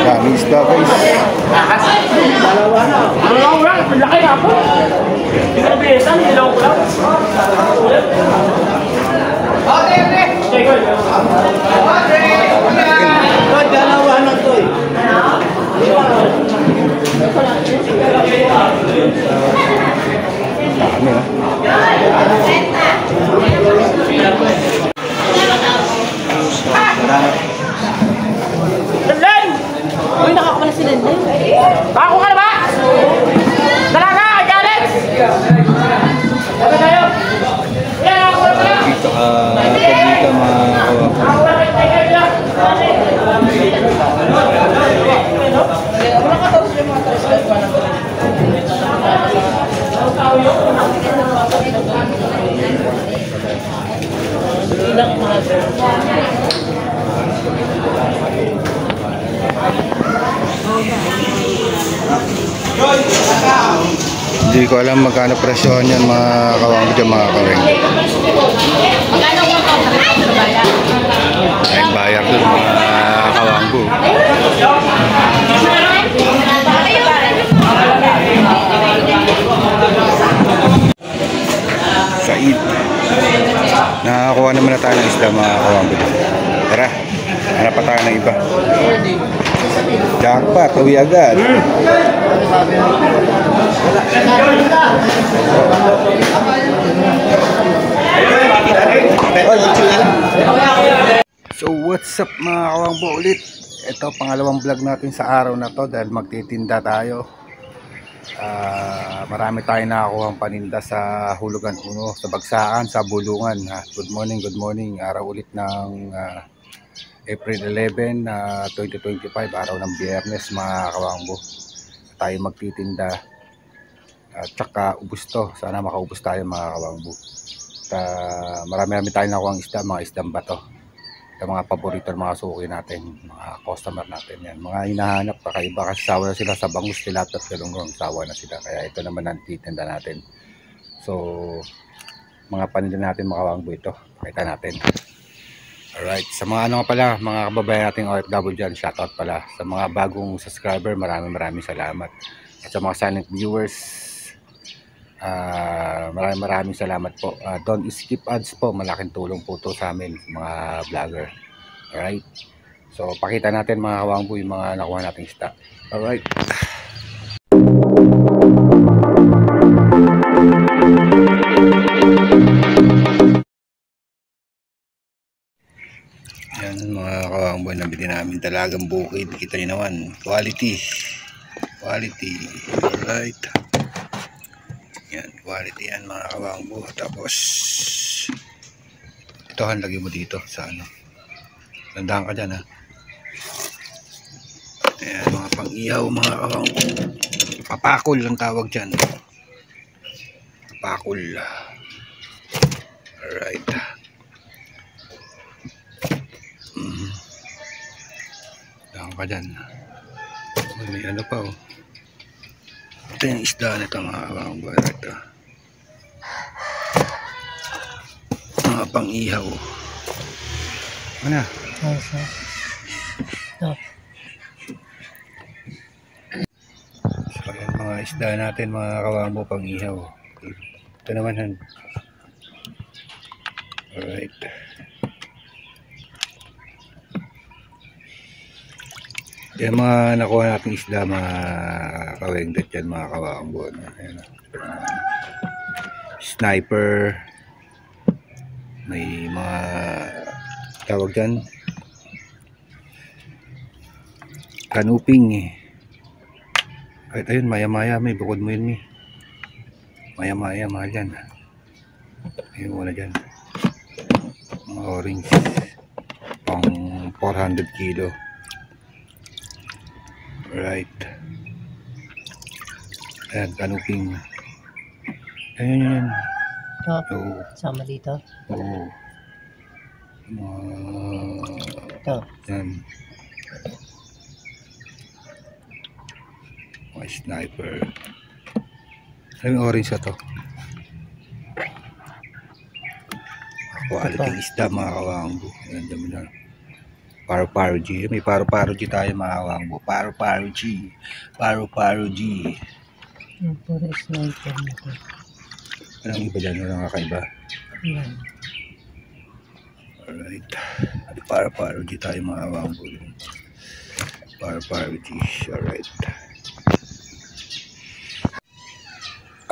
Dami isda guys. Laki na po. Pinabisan, nilaw ko lang. Dalawa na to eh. Dami ha. Lenlen! Uy, nakakamala si Lenlen. Bako ka na ba? Dalaga, Alex! Sabi tayo. Yan, ako na pala. Dito pagdito mga kawawa. Hindi ko alam magkano presyohan yan mga kawanggo dyan mga kaweng. Ay bayar dun mga kawanggo. Said. Nakakuha naman na tayo ng isda mga kawanggo. Tara, hanap pa tayo ng iba. Jackpot, uwi agad. So what's up mga kawangbo ulit. Ito pangalawang vlog natin sa araw na to dahil magtitinda tayo. Marami tayong nakakuha paninda sa Hulugan Uno, sa Bagsakan, sa Bulungan. Good morning. Araw ulit ng April 11, 2025, araw ng Biyernes mga kawangbo. Tayo magtitinda at saka ubos to. Sana makaubos tayo mga kawangbo. Marami tayong nakuha ng isda, mga isdang bato. Ito mga paborito ng mga suki natin, mga customer natin yan. Mga hinahanap, kakaiba kasi sawa na sila sa bangus, tilapia at galunggong. Sawa na sila, kaya ito naman ang titinda natin. So mga paninda natin mga kawangbo ito, pakita natin. Alright, sa mga ano pala, mga kababayan nating OFW dyan, shoutout pala. Sa mga bagong subscriber, maraming salamat. At sa mga silent viewers, maraming salamat po. Don't skip ads po, malaking tulong po to sa amin, mga vlogger. Alright, so pakita natin mga kawangbo yung mga nakuha nating isda. Alright. Yan mga kawangbo, nabili namin talagang bukid. Kita nyo naman, quality. Alright, yan, quality yan mga kawangbo. Tapos ito, lagay mo dito sa ano, tandaan ka dyan ha. Ayan, mga pang-ihaw mga kawangbo. Papakol ang tawag dyan, papakol. Alright. Tandaan ka dyan. May ano pa oh. Ito yung isda nito mga kawangbo. Ito mga pang-ihaw. Ano? So yan mga isda natin mga kawangbo, pang-ihaw. Ito naman yan. Alright. Yan mga nakuha natin isda mga kawengdet yan mga kawangbo. Ayan, sniper, may mga tawag dyan kanuping kahit ayun maya may bukod mo yun maya mahal yan. Ayun muna dyan mga orange pang 400 kilo. Right. Ayan, kanuping. Ayan. Oo. Sama dito. Oo. Ito. Ayan. Mga sniper. Ayan, orange na to. Quality isda mga kawangbo. Ayan, dami na. Paru-paro G. May paru-paro G tayo mga kawangbo. Paru-paro G. Paru-paro G. Yung puro sniper na to. Anong iba dyan? Anong kakaiba? Yan. Alright. Paru-paro G tayo mga kawangbo. Paru-paro G. Alright.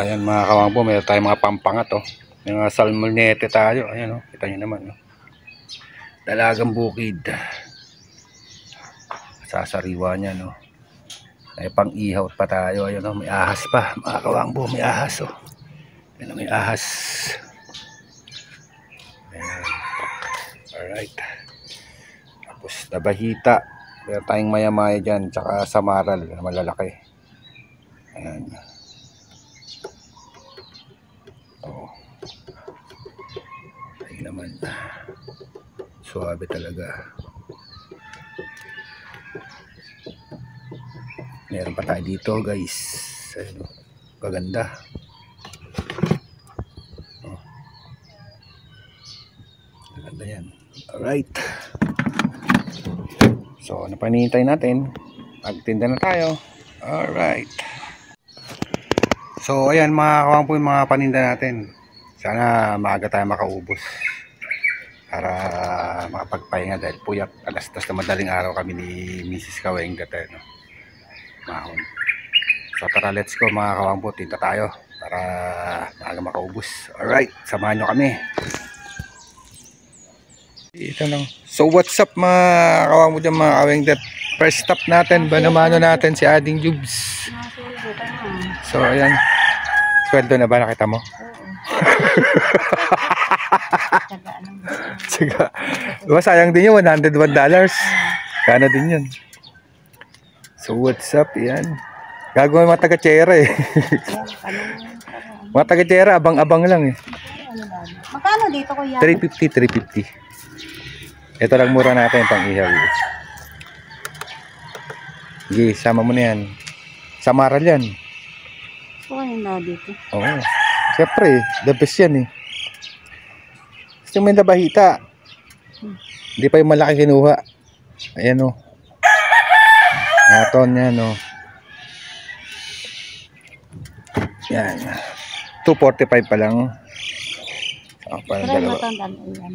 Ayan mga kawangbo. Mayroon tayong mga pampangat oh. May mga salmonete tayo. Ayan oh. Kita nyo naman oh. Dalagang bukid. Sasariwa niya no. May pang-ihaw pa tayo. Ayun oh, may ahas pa. Mga kawangbo, may ahas oh. Ayun, may ahas. Ayan. Alright. Tapos nabahita. Meron tayong maya-maya dyan. Tsaka samaral na malalaki. Ayan. Oh. Ayun naman. Suwabe talaga. Meron pa tayo dito guys. Ayun, maganda. Oh. Maganda yan. Alright. So ano pa hinihintay natin? Magtinda na tayo. Alright. So ayan mga kawangpo yung mga paninda natin. Sana maaga tayo makaubos. Para makapagpahinga dahil puyat. Alas-tas na madaling araw kami ni Mrs. Kaweng dati. No? Mahon. So tara, let's go mga kawangpo, tinta tayo para maaga makaubos. Alright, samahan nyo kami. Ito lang. So what's up mga kawangpo dyan mga Kaweng that first stop natin, banamano natin si Ading Jubes. So ayan, sweldo na ba nakita mo? Sige. Diba sayang din yun, $101. Kano din yun. So what's up yan? Gagawin mga taga-tsera eh. Mga taga-tsera, abang-abang lang eh. Magkano dito kuya? 350. Ito lang mura natin pang ihaw. Sige, sama mo na yan. Samaral yan. Gusto ko yung dito. Oo. Siyempre, the best yan eh. Gusto mo yung labahita. Hindi pa yung malaki kinuha. Ayan o. Naton yan o. Yan. 245 pa lang. Parang Pero dalawa. matandaan yan.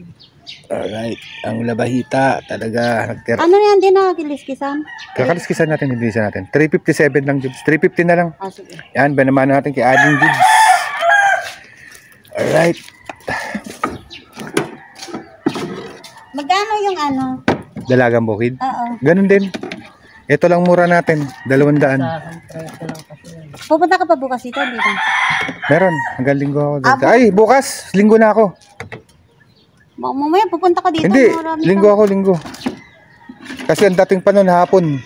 Alright. Ang labahita talaga. Ano na yan din nakakiliskisan? Kakaliskisan natin, hindi natin. 357 lang, Jubes. 350 na lang. Ah, sige. Yan, banaman natin kay Ading Jubes. Alright. Magkano yung ano? Dalagang bukid. Oo. Ganun din. Ito lang mura natin. 200. Sa akin, preso lang kasi yan. Pupunta ka pa bukas dito, dito. Meron. Hanggang linggo ako. Abo. Ay, bukas. Linggo na ako. Mamaya pupunta ka dito. Hindi. marami Linggo ako, linggo. Kasi ang dating pa nun, hapon.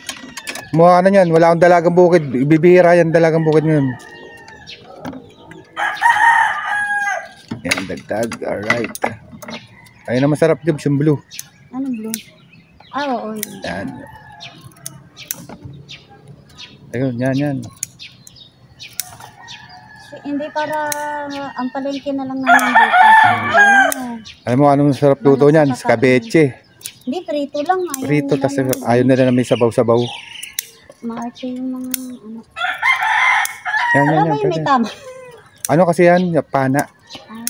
Mukha na yan. Wala akong dalagang bukid. Ibibihira yan dalagang bukid ngayon. Yan, dagdag. Alright. Ayun na masarap, Jubes, yung blue. Anong blue? Ah, oo. Yan. Ayun, yan. Hindi para ang palengke na lang namin bukas. Ano? Alam mo, anong sarap luto niyan? Scabeche. Hindi, prito lang. Prito, tas ayaw nila na may sabaw-sabaw. Maarte yung mga ano. Yan. Alam mo yung may tama. Ano kasi yan? Pana. Ah,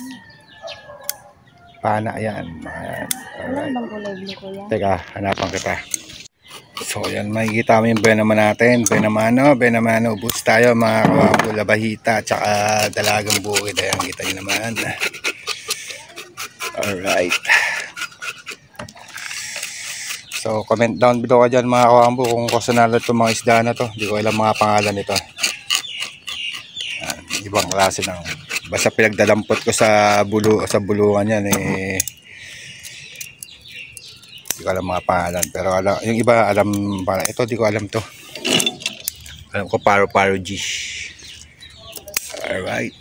Pana yan. Ayan. ano Alright. bang kulay blue kuya? Teka, hanapan kita. So yan, makikita mo yung benaman natin. Benamano. Ubus tayo mga kawangpo, labahita, tsaka dalagang bukid. Ayan, kita nyo naman. Alright. So comment down below ka dyan mga kawangpo kung kasunalo itong mga isda na to. Hindi ko alam mga pangalan nito. Ayan, ibang klase ng basta pinagdalampot ko sa bulungan yan eh. Hindi ko alam mga pangalan. Pero yung iba alam. Ito di ko alam to. Alam ko Paru-Paro G. Alright.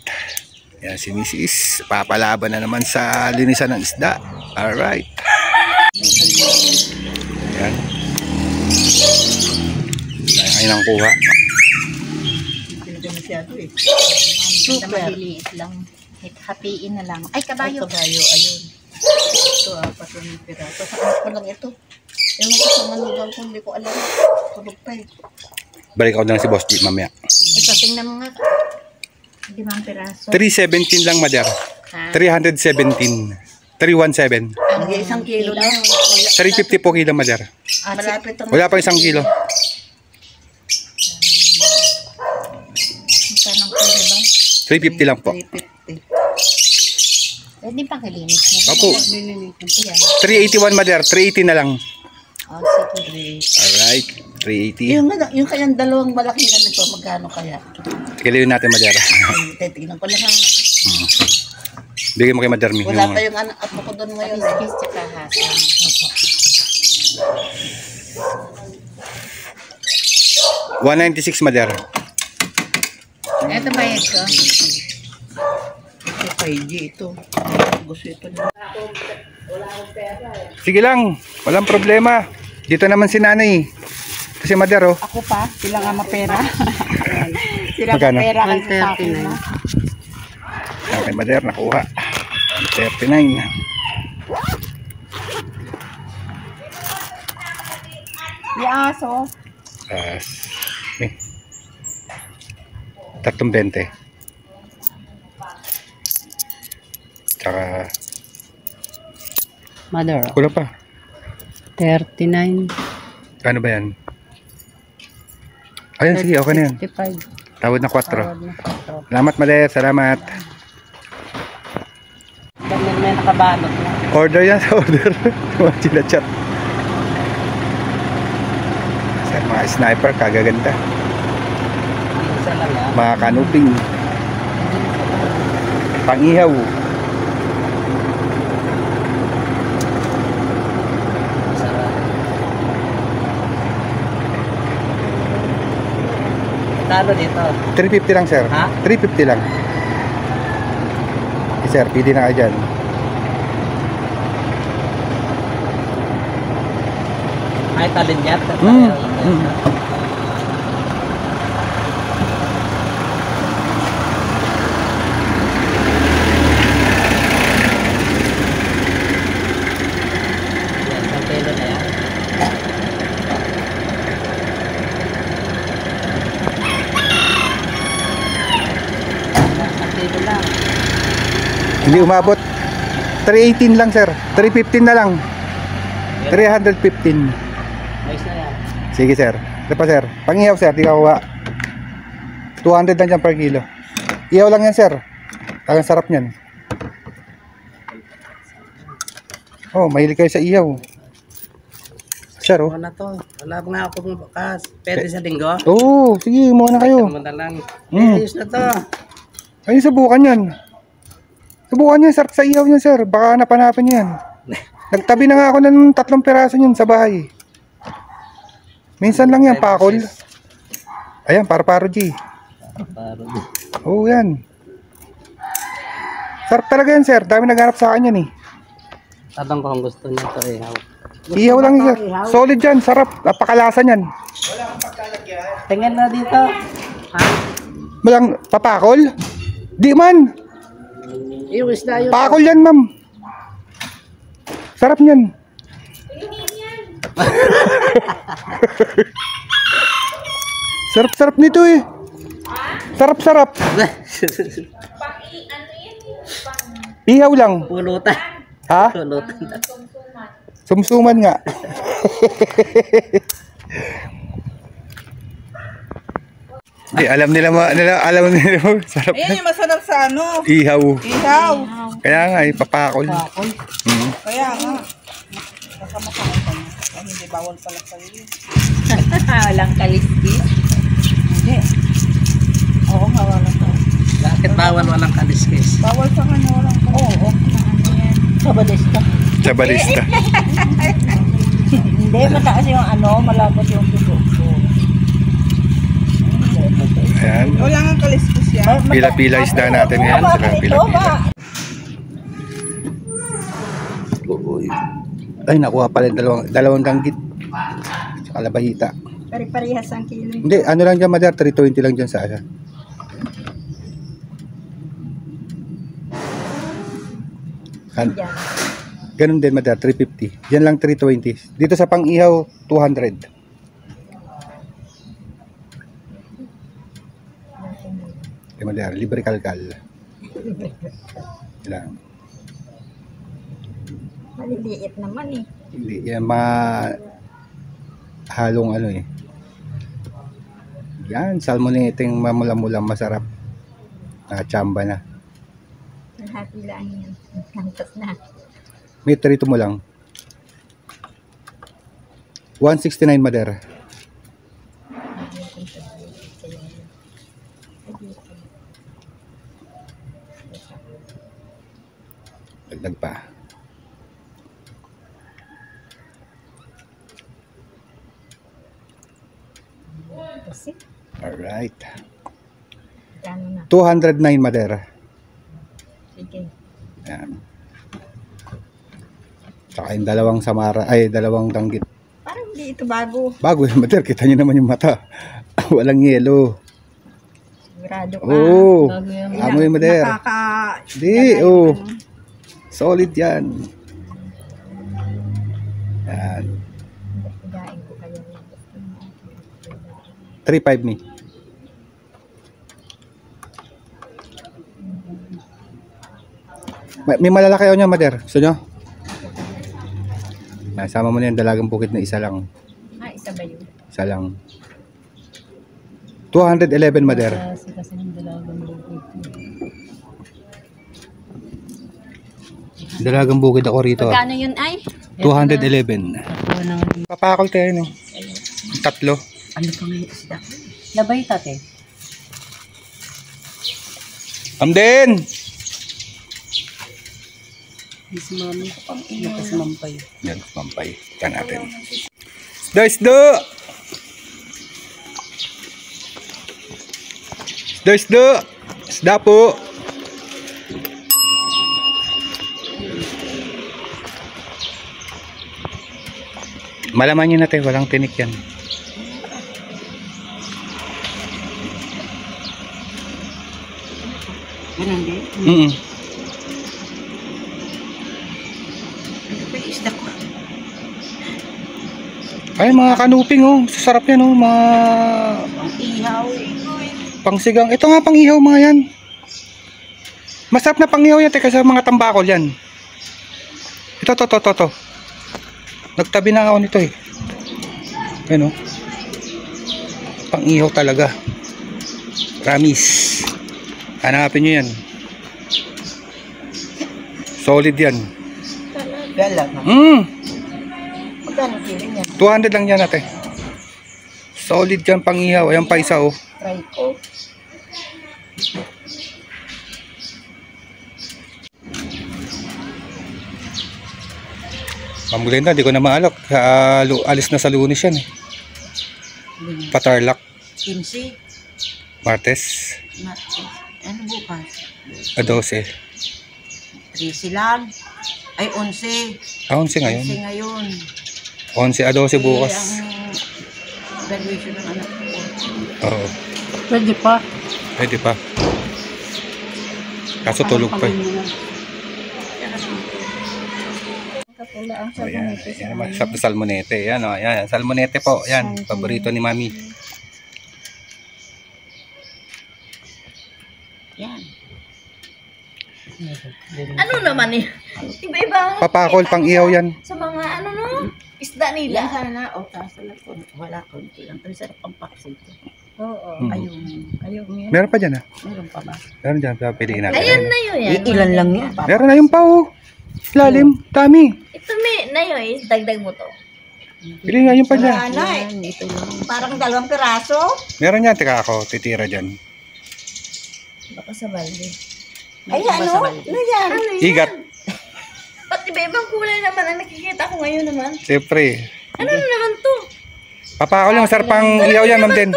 Yan si Mrs. Papalaban na naman sa linisan ng isda. Alright. Yan. Ngayon ang kuha. Super. Maliliit lang. Hatiin na lang. Ay, kabayo. Kabayo, ayun. Ito, 4 piraso. Sa anak ko lang ito. Ewan ko sa manugang ko, hindi ko alam. Tulog pa eh. Balik ako na lang si Boss G mamaya. Ito, tingnan mo nga. 5 piraso. 317 lang, Mother. 317. 317. Nag-iisang kilo lang. 350 po kilo, Mother. Malapit ang Wala pang 1 kilo. Magkano ang kilo ba? 350 lang po. 350. Pwede pa kilinis mo. Opo. Ayan. 381, Mother. 380 na lang. Oh, sige. Alright. 380. Yung kayang dalawang malaking ano to, magkano kaya? Kilawin natin, Mother. Titignan ko lang ha. Bigyan mo kay Mother Mi. Wala pa yung anak at ko doon ngayon eh. Kiss tsaka hasan. 196, Mother. Ito bayad ko. Ito 5G ito. Gusto ito na. Sige lang. Walang problema. Dito naman si nanay. Kasi, Mother, oh. Ako pa, sila nga mapera. Sila Magkano? mapera kasi sa akin na. Okay, Mother. Nakuha. 39. Yung aso. Eh. 320. Tsaka, Mother, kulang pa. 39. Ano ba yan? Ayun, sige. Okay na yan. 55. Tawad na 4. Tawad na 4. Salamat, Mother. Salamat. Ganyan may nakabalot na. Order yan sa order. Mga chinachat. Sa mga sniper, kagaganda. Isa lang yan. Mga kanuping. Pangihaw. Talo dito. 350 lang, sir. Ha? 350 lang. Okay, sir, pili na kayo dyan. Ay, talin yan. Isang kilo na yan. Isang kilo lang. Hindi umabot. 318 lang, sir. 315 na lang. 315. Ayos na yan. Sige, sir. Ito pa, sir. Pangihaw, sir. Di kakuha. 200 lang dyan per kilo. Ihaw lang yan, sir. Talagang sarap niyan. Oh, mahilig kayo sa ihaw. Sir, oh. Wala to. Wala pa nga ako bukas. Pwede sa linggo? Oo, sige. Muna kayo. Mo na lang. Mm. Ayos na to. Ayun, subukan yan. Subukan yan, sarap sa ihaw niyan, sir. Baka hanapan niyo yan. Nagtabi na nga ako ng 3 piraso niyan sa bahay. Minsan lang yan, pakol. Ayan, para-paro G. Paro. Oo, yan. Sarap talaga yan, sir. Dami naghanap sa akin yan, eh. Tanong ko kung gusto niyo to eh. Ihaw lang, sir. Solid yan, sarap. Napakalasa niyan. Tingnan na dito. Ha? Walang papakol? Di man. Yung isda yun. Pakol yan, ma'am. Sarap niyan. Sarap-sarap nito eh. Sarap-sarap. Ihaw lang. Pulutan. Ha? Pulutan. Sumsuman nga. Di, alam nila sarap Ayan na. yung masarap sa ano. Ihaw. Ihaw. Kaya nga, papakol. Kaya nga. Kakamakain ka na. Ay, hindi bawal pala sa iyo. Walang kaliskis. Hindi. Oo nga, wala ka. Bakit bawal walang kaliskis? Bawal sa kanya, walang ka. Oo. Ano yan? Sabalista. Sa balista. Hindi, mataas yung ano, malabot yung dugo ko. Ayan. Wala nga kaliskis yan. Pila-pila isda natin ngayon. Saka pila-pila. Ay, nakuha pala yung dalawang ganggit. Saka labahita. Pari-parihas ang kilo. Hindi, ano lang dyan, Mother? 320 lang dyan sa asa. Ganun din, madar, 350. Yan lang 320. Dito sa pang-ihaw, 200. Madar, libre kalkal. Lang. Maliliit naman eh. Hindi, yan halong ano eh. Yan, salmoneteng mamula-mula masarap. Chamba na. Happy lang yan. Kantos na. May trito mo lang. 169 madera. Dagdag pa. Kasi, Alright. kano na. 209 madera. Sige. Yan. Tsaka yung dalawang samara, ay dalawang danggit. Parang hindi ito bago. Bago yung madera, kita nyo naman yung mata. Walang yelo. Sigurado ka. Oo. Bago yung Amo yung madera. Hindi, oh. Solid yan. Yan. Higain ko kayo. 3.5 ni. May malalaki ako niya, Mader. Gusto nyo? Sama mo na yung dalagang bukid na isa lang. Ah, isa ba yun? Isa lang. 211, Mader. Kasi ng dalagang bukid. Dalagang bukid ako rito. Magkano yun ay? 211. Papakol tayo, no? Tatlo. Ano pa ngayon isda? Labay tate. Amden! Si mami. Nakasamampay. Yan, pampay. Ika natin. Isda, isda! Isda, isda! Isda po! Malaman nyo natin, walang tinik yan. Ganun din. Isda ko. Ay, mga kanuping, oh. Sasarap yan, oh. Mga Ang ihaw. pangsigang. Ito nga, pang-ihaw mga yan. Masarap na pang-ihaw yan, teka sa mga tambakol yan. Ito. Nagtabi na ako nito, eh. Ayan, oh. Pang-ihaw talaga. Ramis. Hanapin nyo yan. Solid yan. Gala na. Magkano kilo niya? 200 lang yan, ate. Solid yan, pang-ihaw. Ayan pa isa, oh. Try ko. Pamulenda, di ko na maalok. Alis na sa Lunes yan, eh. Patarlak. 15. Martes. Ano bukas? 12. 13 lang. Ay, 11. 11 ngayon. 11 ngayon. 11 a 12 bukas. Ang graduation ng anak ko. Oo. Pwede pa. Pwede pa. Kaso tulog pa, eh. Kapula ang Oh, yan. sabonete sa Yan, masarap na salmonete. Yan, oh. Yan, salmonete po. Yan, paborito ni Mami. Yan. Ano naman eh? Iba-iba Papakol, pang-ihaw yan. sa mga ano no? Isda Ilan nila. sana o taas na ko. Wala ko. Lang. Pero sarap ang paksito. Oo. Hmm. Ayaw yan. Meron pa dyan, ah. Meron pa ba? Meron dyan, piliin natin. Ayan na yun yan. Ilan lang yan. Meron na yung pa, oh. Lalim, dami. Ito may na yun eh. Dagdag mo to. Piliin nga yung pa dyan. Ano eh? Ito lang. Parang 2 piraso. Meron yan, teka ako, titira dyan. Baka sa balde. Ay, ano? Ano yan? Ano yan? Igat. Ba't iba-ibang kulay naman ang nakikita ko ngayon naman? Siyempre. Ano na naman to? Papakol yung masarap pang ihaw yan, Ma'am Den.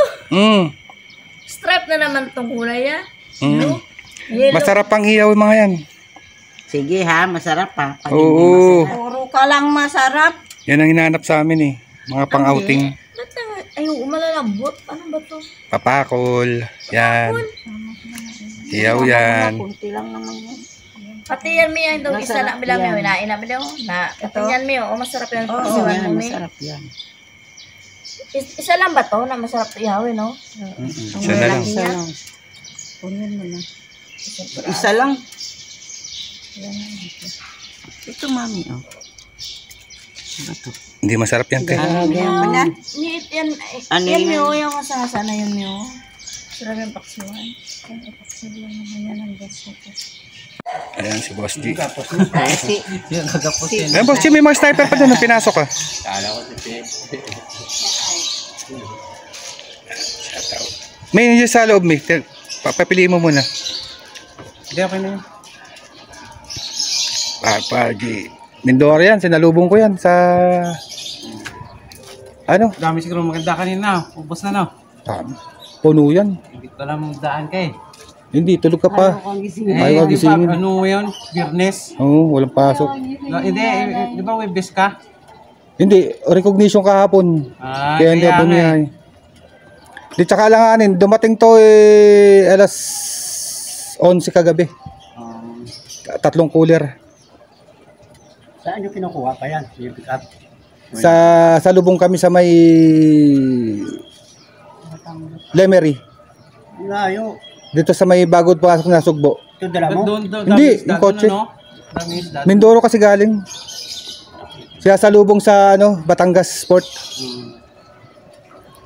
Stripe na naman tong kulay ah. Mm. Yellow. Masarap pang ihaw yung mga yan. Sige ha, masarap pa. Pag Oo. hindi masarap. Puro ka lang masarap. Yan ang hinahanap sa amin, eh. Mga pang-outing. Ba't ayaw, malalambot? Ano ba to? Papakol. Yan. Ihaw yan. Kunti lang naman yan. Pati yan mi yung isa na bilang mi na ina bilang na patingan mi o masarap yan Oo, pagsiwan yan, mo mi. masarap yan. Isa lang ba to na masarap ihawin no? Isa na lang. Isa lang. Kunin mo na. Isa lang. Ito, mami, oh. Ano to? Hindi masarap yan kay. Yan. Ni yan Ano yan yan? mi o yung kasasa na yun mi o. Sarap yung paksiwan. Yung paksiwan naman yan ang gusto ko. Ayan si Boss G. Si, Ayan Boss G, may mga sniper pa doon nung pinasok ka. May yun sa loob, Mick. Papapiliin mo muna. Hindi, okay na yun. Papa G. Mindoro yan, sinalubong ko yan sa... Ano? Dami siguro maganda kanina. Ubos na no. Puno yan. Hindi ko alam daan kay. Hindi, tulog ka pa. Ayaw di ba, gisingin. ano yun? Biyernes? Oo, walang pasok. No, hindi, di ba Webes ka? Hindi, recognition kahapon. Ah, Kaya hindi kaya ako nga bumiyahe. Di tsaka langanin, dumating to alas 11 kagabi. 3 cooler. Saan nyo kinukuha pa yan? Yung pick up? Sa lubong kami sa may Lemery. Layo. Dito sa may bagod pasok na Sugbo. Ito dala mo? Doon, Hindi, yung kotse. Mindoro kasi galing. Siya sa lubong sa Batangas Sport.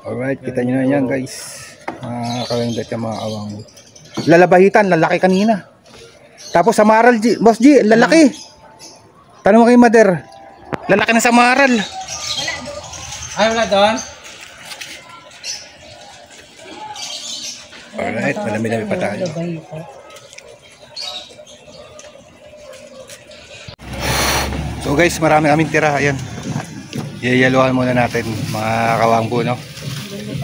Alright, kita nyo na yan guys. Mga kawendet yung mga awang. Lalabahitan, lalaki kanina. Tapos sa Maral, Boss G, lalaki. Tanong mo kay Mader. Lalaki na sa Maral. Ay, wala doon? Alright, malami-lami pa tayo. So guys, marami kaming tira. Ayan. Yayaluhan muna natin mga kawangbo, no?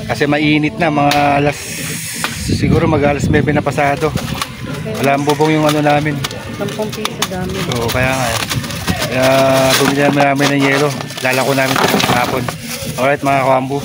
Kasi mainit na, mga siguro mag-alas 9 na pasado. Wala ang bubong yung namin. 10 piso dami. So kaya nga, bumili namin ng yelo. Lalako namin ito hapon. Alright mga kawangbo.